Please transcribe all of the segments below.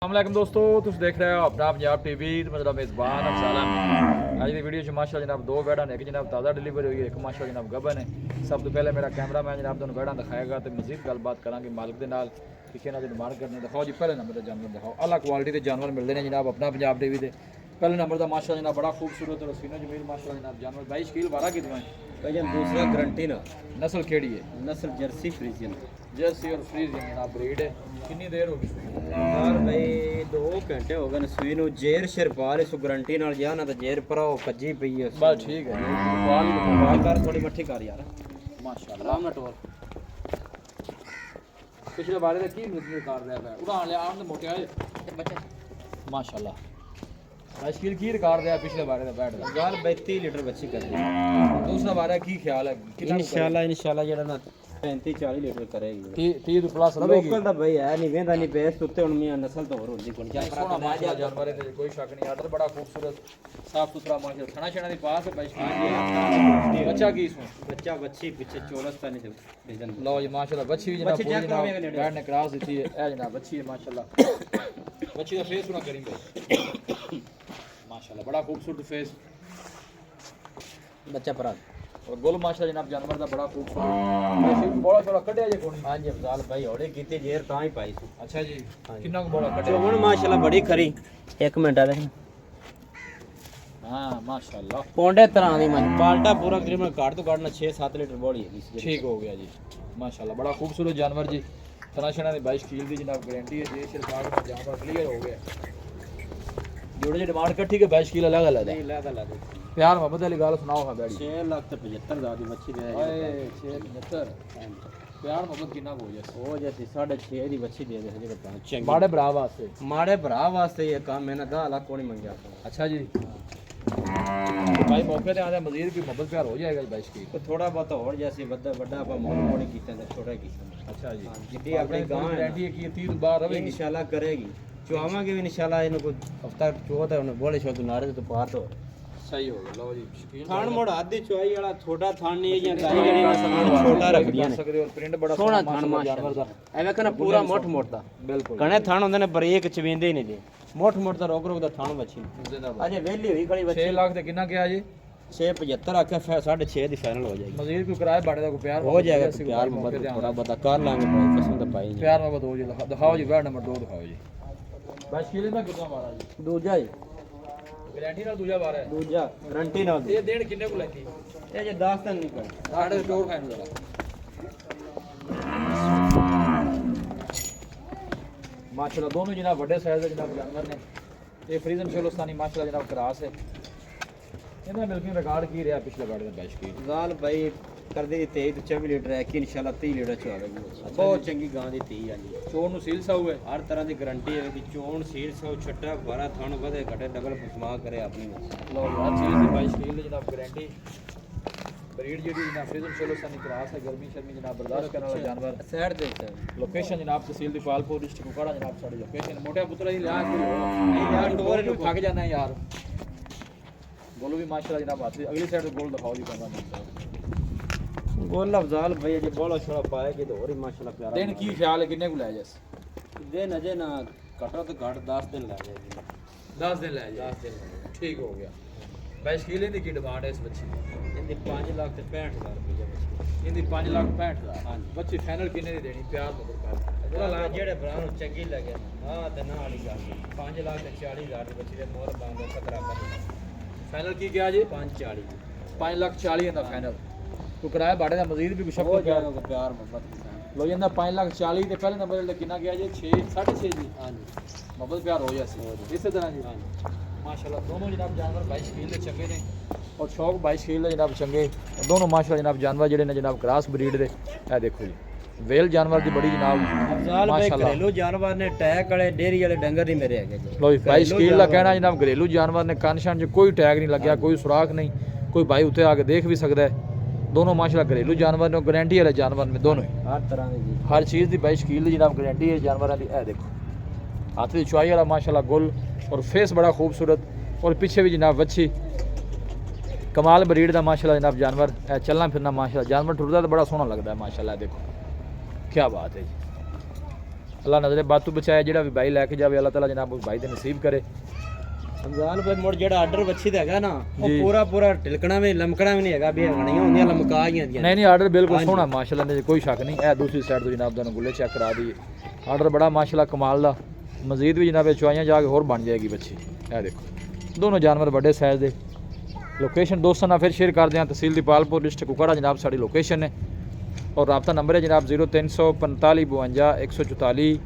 अस्सलाम दोस्तों, तुम देख रहे हो अपना पंजाब टीवी। तो मेरा मेज़बान अफसाना अज की वीडियो माशा जनाब दो बैड़ा ने, एक जनाब ताज़ा डिलीवरी हुई है, एक माशा जनाब गबन है। सब तो पहले मेरा कैमरा मैन जनाब दोनों बैड़ा दिखाएगा तो मजीद गलबात करा मालिक के नाल किसी ना जो डिमांड करने। दिखाओ जी पहले नंबर का जानवर दिखाओ, अला क्वालिटी के जानवर मिलते हैं जनाब अपना पंजाब टीवी के। पहले नंबर का माशा जनाब बड़ा खूबसूरत और सीनो जमील माशा जनाब जानवर 22 किलो 12 किलो है भैया। दूसरा गारंटी ना नस्ल केड़ी है? नस्ल जर्सी फ्रीजियन। जर्सी और फ्रीजियन जनाब ब्रीड है। कितनी देर होगी? यार भाई 2 घंटे हो गए सूई नूं। जेर शरपाल इस गारंटी नाल जा ना तो जेर भराओ कज्जी पई है बस ठीक है बाल कर थोड़ी मट्ठी कर यार माशाल्लाह आराम ना टोर। पिछले बारे में की मिलती कर रहा है उड़ान लिया आम मोटे आए बच्चे माशाल्लाह। मुश्किल की रिकॉर्ड दिया पिछले बारे में बैठ गया गाल 32 लीटर बच्ची कर दी। दूसरा बारे की ख्याल है इंशाल्लाह जेड़ा ना 35-40 लीटर करेगी। 30 तो प्लस रहेगी। लोकल दा भाई है नहीं वेंदा नहीं बेस उत्ते हुन मियां नस्ल तो और होंदी कोनी। सोना माशाल्लाह जानवर है, कोई शक नहीं। आर्डर बड़ा खूबसूरत साफ सुथरा माशाल्लाह। खाना छना दी पास है भाई। बच्चा की इसमें बच्चा बच्ची पीछे 14 से डिवीजन। लो जी माशाल्लाह बच्ची भी जनाब पूरी जनाब बैठ ने क्रॉस दी है। ए जनाब बच्ची है माशाल्लाह। बच्ची का फेस सुना करी भाई माशाल्लाह, बड़ा खूबसूरत फेस बच्चा परा और गोल माशाल्लाह जनाब जानवर का बड़ा खूबसूरत बड़ा थोड़ा कटिया जे कोनी। हां जी अफजाल भाई औड़े कीते जेर तां ही पाई सी। अच्छा जी कितना को बड़ा कटिया हुन माशाल्लाह बड़ी खरी। 1 मिनट आ देख। हां माशाल्लाह पौंडे तरह दी मन पाल्टा पूरा तकरीबन काट तो काटना 6-7 लीटर बॉडी है। ठीक हो गया जी माशाल्लाह, बड़ा खूबसूरत जानवर जी। तना शना दी 22 किलो दी जनाब गारंटी है। जे सरकार का जानवर क्लियर हो गया। जोड़े जो डिमांड कट्ठी के 22 किलो अलग अलग है। नहीं लादा लादा प्यार मोहब्बत वाली गाल सुनाओ। हां बैठ 6 लाख ते 75,000 दी बच्ची दे। हाय 675 प्यार मोहब्बत कितना हो जैसे हो जैसी 6.5 दी बच्ची दे दे जेड़ा पांच चंगी माड़े भरा वास्ते। माड़े भरा वास्ते ये काम मैंने 10 लाख कोनी मंगया। अच्छा जी भाई मौके ते आंदा मजीद भी मोहब्बत प्यार हो जाएगा 22 की। तो थोड़ा बहुत और जैसे बड़ा बड़ा आप मोड़ मोड़ कीते ते छोटा कीते। अच्छा जी जिद्दी अपनी गांव गारंटी है कि 30 बार रहेगी इंशाल्लाह करेगी। चुआवांगे भी इंशाल्लाह इनको कोई हफ्ता चौथ है उन्हें बोले शो नारे तो पार तो सही हो गया। लो जी थान मोड़ आधी चुआई वाला छोटा थान नहीं है या गाई जड़ी ना छोटा रख दिया ने और प्रिंट बड़ा सोना थान जानवर दा एवे कना पूरा मोठ मोड़ता। बिल्कुल घणे थान होंदे ने पर एक चवेंदे ही नहीं दे मोठ मोड़ता रोक रोक दा थान बची जिंदाबाद। अजे वेली हुई खड़ी बची 6 लाख ते कितना क्या जी? 675 आखे 6.5 दी फाइनल हो जाएगी। मजीद कोई किराए बाड़े का कोई प्यार हो जाएगा तो प्यार मोहब्बत थोड़ा बता कर लांगे भाई कसम तो पाई नहीं। प्यार मोहब्बत हो जी। दिखाओ जी बैड नंबर 2 दिखाओ जी। 22 किलो में कितना बारा जी? दूजा ही गारंटी नाल दूजा बारा है। दूजा गारंटी ना ये डेढ़ किन्ने को लेती? ये जे 10 तक नहीं कर साढ़े स्टोर फाइनल वाला माशाल्लाह। दोनों जनाब बड़े साइज के जनाब जानवर ने। ये फ्रीजन फिलोस्तानी माशाल्लाह जनाब क्रास है। इन्हें मिल्किंग रिकॉर्ड की रहा पिछले बार में 22 की गाल भाई कर दे 23 तो 24 लीटर है कि इंशाल्लाह 30 लीटर चलावेगी। बहुत चंगी गां दी 30 वाली चोर नु सील सा हुए हर तरह की गारंटी है कि चोण सील सौ छट्टा 12 थान वधे घटे डबल फसमा करे अपनी। लो हर चीज की 22 किलो जनाब गारंटी। ब्रीड जेडी जनाब फ्रीजन फिलोस्तानी क्रास है। गर्मी शर्मी जनाब बर्दाश्त करने वाला जानवर। साइड दे सर लोकेशन जनाब तहसील दीपालपुर डिस्ट्रिक्ट कुपवाड़ा जनाब साड़ी लोकेशन। मोटा पुत्रा ही लिया नहीं यार टोर नु थक जाना है यार। गोल भी माशाल्लाह जनाब आती। अगली साइड पे गोल दिखाओ जी कैमरा। गोल अफजाल भाई जे बोला छोड़ा पाएगी तो और ही माशाल्लाह प्यारा। दिन की ख्याल है किन्ने को ले जैसे? दिन अजे ना कटो तो घट 10 दिन ले जाएगी। 10 दिन ले जाए। 10 दिन ठीक हो गया। 22 किलो की डिमांड है इस बच्ची की। इनकी 5 लाख ते 65,000 रुपये बची। इनकी 5,65,000। हाँ बच्ची फाइनल किन्ने दी देनी? प्यार मोहब्बत कर ਜਿਹੜਾ ਜਿਹੜੇ ਭਰਾ ਨੂੰ ਚੰਗੀ ਲੱਗੇ ਹਾਂ ਤੇ ਨਾਲ ਵਾਲੀ ਗੱਲ 5 ਲੱਖ ਤੇ 40,000 ਦੀ ਬੱਚੀ ਦੇ ਮੋਹਰ ਬੰਦ 17 ਕਰ फाइनल की क्या जी? 540 5,40,000 ਦਾ फाइनल। तो किराया बाड़े ਦਾ ਮਜ਼ੀਦ ਵੀ ਕੁਛ ਹੋ ਜਾਏਗਾ ਪਿਆਰ ਮੁਹੱਬਤ ਲੋ ਜਾਂਦਾ 5,40,000 ਤੇ ਪਹਿਲੇ ਨੰਬਰ ਤੇ ਕਿੰਨਾ ਗਿਆ ਜੀ? 6 6.5 ਜੀ। ਹਾਂਜੀ ਮੁਹੱਬਤ ਪਿਆਰ ਹੋ ਜਾਸੀ ਇਸੇ ਤਰ੍ਹਾਂ ਜੀ। ਹਾਂਜੀ माशाल्लाह दोनों जनाब जानवर 22 किलो के चंगे ने और शौक 22 किलो के जनाब चंगे। दोनों माशाल्लाह जनाब जानवर जेडे ने जनाब क्रॉस ब्रीड दे। ए देखो जी वेल जानवर की बड़ी जनाब अफजाल भाई घरेलू जानवर ने टैग वाले डेयरी वाले डंगर नहीं मेरे हैगे जी। लो 22 किलो का कहना जनाब घरेलू जानवर ने। कान शान च कोई टैग नहीं लग्या, कोई सुराख नहीं, कोई भाई उत्ते आके देख भी सकता है। दोनों माशाल्लाह घरेलू जानवर ने, गारंटी वाले जानवर में दोनों ही हर तरह की जी हर चीज़ की 22 किलो जनाब गारंटी है जानवरों की। ए देखो हाथ की चुआई वाला माशाल्लाह गुल और फेस बड़ा खूबसूरत और पीछे भी जनाब वच्छी कमाल ब्रीड का माशाल्लाह जनाब जानवर। चलना फिरना माशाल्लाह जानवर टुरदा तो बड़ा सोहना लगता है माशाल्लाह। देखो क्या बात है जी। अल्लाह नजरे बातू बचाए ਜਿਹੜਾ ਵੀ ਭਾਈ ਲੈ ਕੇ ਜਾਵੇ ਅੱਲਾਹ ਤਾਲਾ ਜਨਾਬ ਉਸ ਭਾਈ ਦੇ ਨਸੀਬ ਕਰੇ ਰਮਜ਼ਾਨ ਭਾਈ ਮੁੜ ਜਿਹੜਾ ਆਰਡਰ ਵੱਛੀ ਦਾ ਹੈਗਾ ਨਾ ਉਹ ਜੀ। ਪੂਰਾ ਟਿਲਕਣਾ ਵੀ ਲਮਕਣਾ ਵੀ ਨਹੀਂ ਹੈਗਾ ਵੀ ਹਣੀਆਂ ਹੁੰਦੀਆਂ ਲਮਕਾ ਹੀ ਹੁੰਦੀਆਂ ਨਹੀਂ ਨਹੀਂ ਆਰਡਰ ਬਿਲਕੁਲ ਸੋਹਣਾ ਮਾਸ਼ਾਅੱਲਾ ਨੇ ਕੋਈ ਸ਼ੱਕ ਨਹੀਂ ਇਹ ਦੂਸਰੀ ਸਾਈਡ ਤੋਂ ਜਨਾਬ ਤੁਹਾਨੂੰ ਗੁੱਲੇ ਚੈੱਕ ਕਰਾ ਦਈਏ ਆਰਡਰ ਬੜਾ ਮਾਸ਼ਾਅੱਲਾ ਕਮਾਲ ਦਾ ਮਜ਼ੀਦ ਵੀ ਜਨਾਬ ਚੁਆਈਆਂ ਜਾ ਕੇ ਹੋਰ ਬਣ ਜਾਏਗੀ ਬੱਚੀ ਇਹ ਦੇਖੋ ਦੋਨੋਂ ਜਾਨਵਰ ਵੱਡੇ ਸਾਈਜ਼ ਦੇ ਲੋਕੇਸ਼ਨ ਦੋਸਤਾਂ ਨਾਲ ਫਿਰ ਸ਼ੇਅਰ ਕਰਦੇ ਹਾਂ ਤਹਿਸੀਲ ਦੀਪਾਲਪੁਰ ਡਿਸਟ੍ਰਿਕਟ ਕੁਕੜਾ ਜਨਾਬ ਸਾਡੀ ਲੋਕੇਸ਼ਨ ਹੈ और रबता नंबर है जनाब 0345 52 144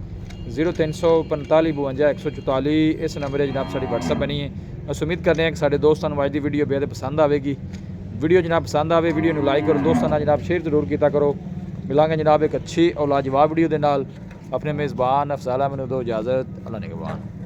0345 52 144 इस नंबर है जनाब साड़ी WhatsApp बनी है अस उम्मीद करते हैं कि साढ़े दोस्तों आज की वीडियो बेहद पसंद आएगी वीडियो जनाब पसंद आए वीडियो को लाइक करो दोस्तों जनाब शेयर जरूर किया करो मिलांगे जनाब एक अच्छी और लाजवाब वीडियो के नाल अपने मेज़बान अफजाला मैनू दो इजाज़त अल्लाह ने